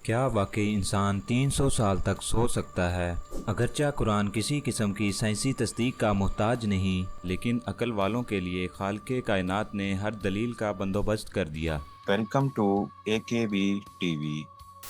کیا واقعی انسان 300 سال تک سو سکتا ہے؟ اگرچہ قرآن کسی قسم کی سائنسی تصدیق کا محتاج نہیں، لیکن عقل والوں کے لیے خالق کائنات نے ہر دلیل کا بندوبست کر دیا۔ Welcome to AKB TV۔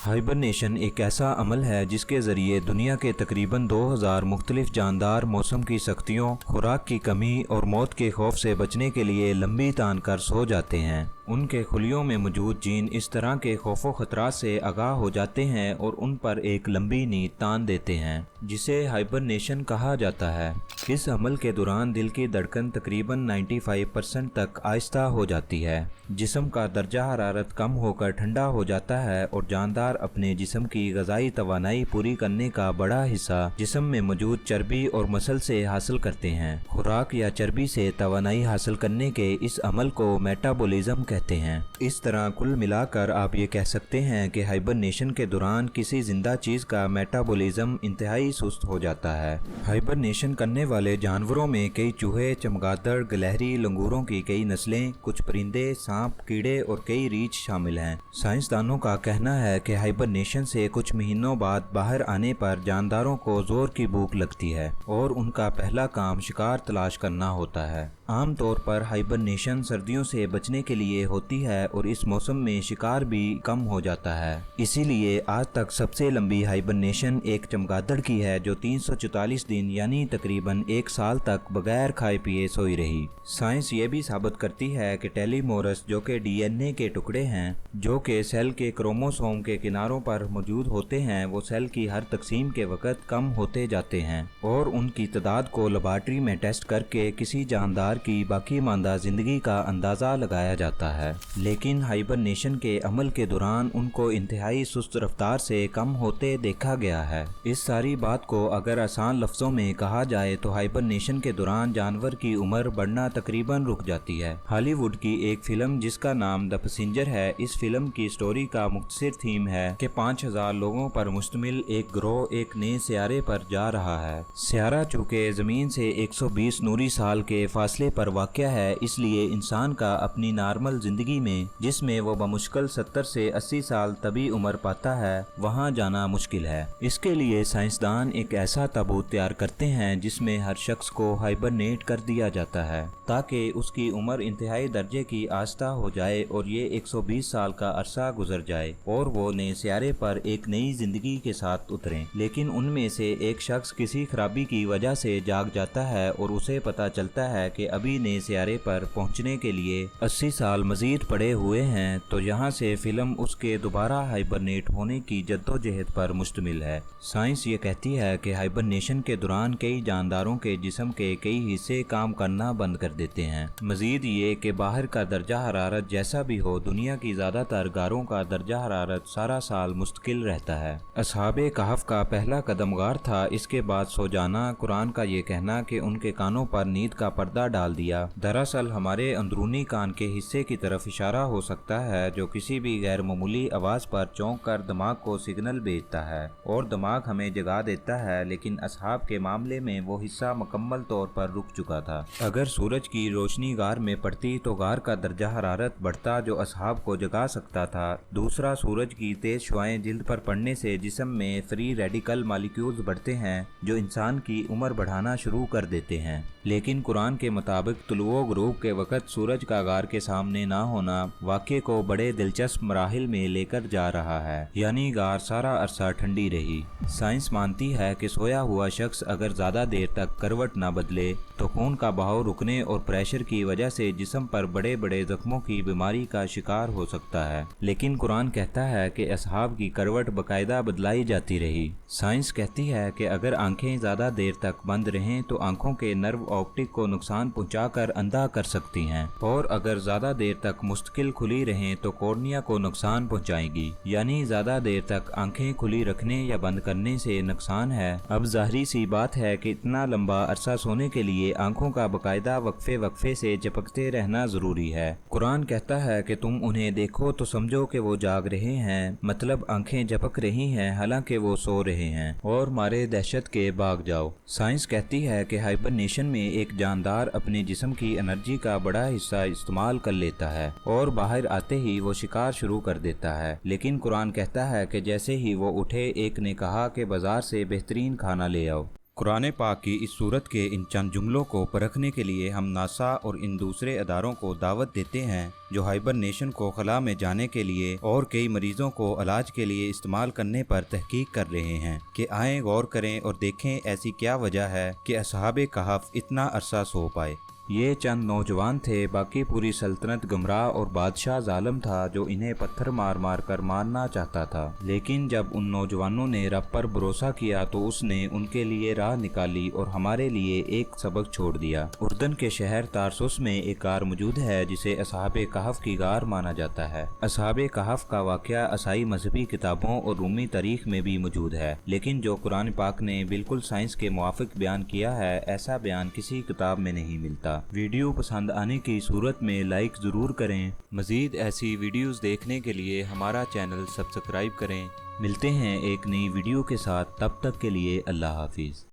Hibernation ایک ایسا عمل ہے جس کے ذریعے دنیا کے تقریباً 2000 مختلف جاندار موسم کی سختیوں، خوراک کی کمی اور موت کے خوف سے بچنے کے لیے لمبی تان کر سو جاتے ہیں۔ ان کے خلیوں میں موجود جین اس طرح کے خوف و خطرات سے آگاہ ہو جاتے ہیں اور ان پر ایک لمبی نیند تان دیتے ہیں، جسے ہائبرنیشن کہا جاتا ہے۔ اس عمل کے دوران دل کی دھڑکن تقریباً 95% تک آہستہ ہو جاتی ہے، جسم کا درجہ حرارت کم ہو کر ٹھنڈا ہو جاتا ہے اور جاندار اپنے جسم کی غذائی توانائی پوری کرنے کا بڑا حصہ جسم میں موجود چربی اور مسل سے حاصل کرتے ہیں۔ خوراک یا چربی سے توانائی حاصل کرنے کے اس عمل کو میٹابولزم کہتے ہیں۔ اس طرح کل ملا کر آپ یہ کہہ سکتے ہیں کہ ہائبرنیشن کے دوران کسی زندہ چیز کا میٹابولزم انتہائی سست ہو جاتا ہے۔ ہائبرنیشن کرنے والے جانوروں میں کئی چوہے، چمگادڑ، گلہری، لنگوروں کی کئی نسلیں، کچھ پرندے، سانپ، کیڑے اور کئی ریچھ شامل ہیں۔ سائنسدانوں کا کہنا ہے کہ ہائبرنیشن سے کچھ مہینوں بعد باہر آنے پر جانداروں کو زور کی بھوک لگتی ہے اور ان کا پہلا کام شکار تلاش کرنا ہوتا ہے۔ عام طور پر ہائبرنیشن سردیوں سے بچنے کے لیے ہوتی ہے اور اس موسم میں شکار بھی کم ہو جاتا ہے۔ اسی لیے آج تک سب سے لمبی ہائبرنیشن ایک چمگادڑ کی ہے جو 344 دن یعنی تقریباً 1 سال تک بغیر کھائے پیے سوئی رہی۔ سائنس یہ بھی ثابت کرتی ہے کہ ٹیلیمورس جو کہ DNA کے ٹکڑے ہیں جو کہ سیل کے کروموسوم کے کناروں پر موجود ہوتے ہیں، وہ سیل کی ہر تقسیم کے وقت کم ہوتے جاتے ہیں اور ان کی تعداد کو لیبارٹری میں ٹیسٹ کر کے کسی جاندار کی باقی ماندہ زندگی کا اندازہ لگایا جاتا ہے، لیکن ہائبرنیشن کے عمل کے دوران ان کو انتہائی سست رفتار سے کم ہوتے دیکھا گیا ہے۔ اس ساری بات کو اگر آسان لفظوں میں کہا جائے تو ہائبرنیشن کے دوران جانور کی عمر بڑھنا تقریباً رک جاتی ہے۔ ہالی ووڈ کی ایک فلم جس کا نام دی پیسنجر ہے، اس فلم کی سٹوری کا مختصر تھیم ہے کہ 5000 لوگوں پر مشتمل ایک گروہ ایک نئے سیارے پر جا رہا ہے۔ سیارہ چونکہ زمین سے 120 نوری سال کے فاصلے پر واقع ہے، اس لیے انسان کا اپنی نارمل زندگی میں جس میں وہ بمشکل 70 سے 80 سال طبی عمر پاتا ہے، وہاں جانا مشکل ہے۔ اس کے لیے سائنسدان ایک ایسا تابوت تیار کرتے ہیں جس میں ہر شخص کو ہائبرنیٹ کر دیا جاتا ہے تاکہ اس کی عمر انتہائی درجے کی آہستہ ہو جائے اور یہ 120 سال کا عرصہ گزر جائے اور وہ نئے سیارے پر ایک نئی زندگی کے ساتھ اتریں۔ لیکن ان میں سے ایک شخص کسی خرابی کی وجہ سے جاگ جاتا ہے اور اسے پتہ چلتا ہے کہ ابھی نئے سیارے پر پہنچنے کے لیے 80 سال مزید پڑے ہوئے ہیں، تو یہاں سے فلم اس کے دوبارہ ہائبرنیٹ ہونے کی جدوجہد پر مشتمل ہے۔ سائنس یہ کہتی ہے کہ ہائبرنیشن کے دوران کئی جانداروں کے جسم کے کئی حصے کام کرنا بند کر دیتے ہیں۔ مزید یہ کہ باہر کا درجہ حرارت جیسا بھی ہو، دنیا کی زیادہ تر غاروں کا درجہ حرارت سارا سال مستقل رہتا ہے۔ اصحاب کہف کا پہلا قدم غار تھا، اس کے بعد سو جانا۔ قرآن کا یہ کہنا کہ ان کے کانوں پر نیند کا پردہ ڈال دیا، دراصل ہمارے اندرونی کان کے حصے کی طرف اشارہ ہو سکتا ہے جو کسی بھی غیر معمولی آواز پر چونک کر دماغ کو سگنل بھیجتا ہے اور دماغ ہمیں جگا دیتا ہے، لیکن اصحاب کے معاملے میں وہ حصہ مکمل طور پر رک چکا تھا۔ اگر سورج کی روشنی غار میں پڑتی تو غار کا درجہ حرارت بڑھتا جو اصحاب کو جگا سکتا تھا۔ دوسرا، سورج کی تیز شعاعیں جلد پر پڑنے سے جسم میں فری ریڈیکل مالیکیولز بڑھتے ہیں جو انسان کی عمر بڑھانا شروع کر دیتے ہیں۔ لیکن قرآن کے مطابق طلوع و غروب کے وقت سورج کا غار کے سامنے نہ ہونا واقعے کو بڑے دلچسپ مراحل میں لے کر جا رہا ہے، یعنی غار سارا عرصہ ٹھنڈی رہی۔ سائنس مانتی ہے کہ سویا ہوا شخص اگر زیادہ دیر تک کروٹ نہ بدلے تو خون کا بہاؤ رکنے اور پریشر کی وجہ سے جسم پر بڑے بڑے زخموں کی بیماری کا شکار ہو سکتا ہے، لیکن قرآن کہتا ہے کہ اصحاب کی کروٹ باقاعدہ بدلائی جاتی رہی۔ سائنس کہتی ہے کہ اگر آنکھیں زیادہ دیر تک بند رہیں تو آنکھوں کے نرو آپٹک کو نقصان پہنچا کر اندھا کر سکتی ہیں، اور اگر زیادہ دیر تک مستقل کھلی رہیں تو کورنیا کو نقصان پہنچائیں گی، یعنی زیادہ دیر تک آنکھیں کھلی رکھنے یا بند کرنے سے نقصان ہے۔ اب ظاہری سی بات ہے کہ اتنا لمبا عرصہ سونے کے لیے آنکھوں کا باقاعدہ وقفے سے جھپکتے رہنا ضروری ہے۔ قرآن کہتا ہے کہ تم انہیں دیکھو تو سمجھو کہ وہ جاگ رہے ہیں، مطلب آنکھیں جھپک رہی ہیں حالانکہ وہ سو رہے ہیں، اور مارے دہشت کے بھاگ جاؤ۔ سائنس کہتی ہے کہ ہائبرنیشن میں ایک جاندار اپنی اپنے جسم کی انرجی کا بڑا حصہ استعمال کر لیتا ہے اور باہر آتے ہی وہ شکار شروع کر دیتا ہے، لیکن قرآن کہتا ہے کہ جیسے ہی وہ اٹھے ایک نے کہا کہ بازار سے بہترین کھانا لے آؤ۔ قرآن پاک کی اس صورت کے ان چند جملوں کو پرکھنے کے لیے ہم ناسا اور ان دوسرے اداروں کو دعوت دیتے ہیں جو ہائبرنیشن کو خلا میں جانے کے لیے اور کئی مریضوں کو علاج کے لیے استعمال کرنے پر تحقیق کر رہے ہیں کہ آئیں غور کریں اور دیکھیں ایسی کیا وجہ ہے کہ اصحاب کہف اتنا عرصہ سو پائے۔ یہ چند نوجوان تھے، باقی پوری سلطنت گمراہ اور بادشاہ ظالم تھا جو انہیں پتھر مار مار کر مارنا چاہتا تھا، لیکن جب ان نوجوانوں نے رب پر بھروسہ کیا تو اس نے ان کے لیے راہ نکالی اور ہمارے لیے ایک سبق چھوڑ دیا۔ اردن کے شہر تارسوس میں ایک غار موجود ہے جسے اصحاب کہف کی غار مانا جاتا ہے۔ اصحاب کہف کا واقعہ عیسائی مذہبی کتابوں اور رومی تاریخ میں بھی موجود ہے، لیکن جو قرآن پاک نے بالکل سائنس کے موافق بیان کیا ہے ایسا بیان کسی کتاب میں نہیں ملتا۔ ویڈیو پسند آنے کی صورت میں لائک ضرور کریں۔ مزید ایسی ویڈیوز دیکھنے کے لیے ہمارا چینل سبسکرائب کریں۔ ملتے ہیں ایک نئی ویڈیو کے ساتھ، تب تک کے لیے اللہ حافظ۔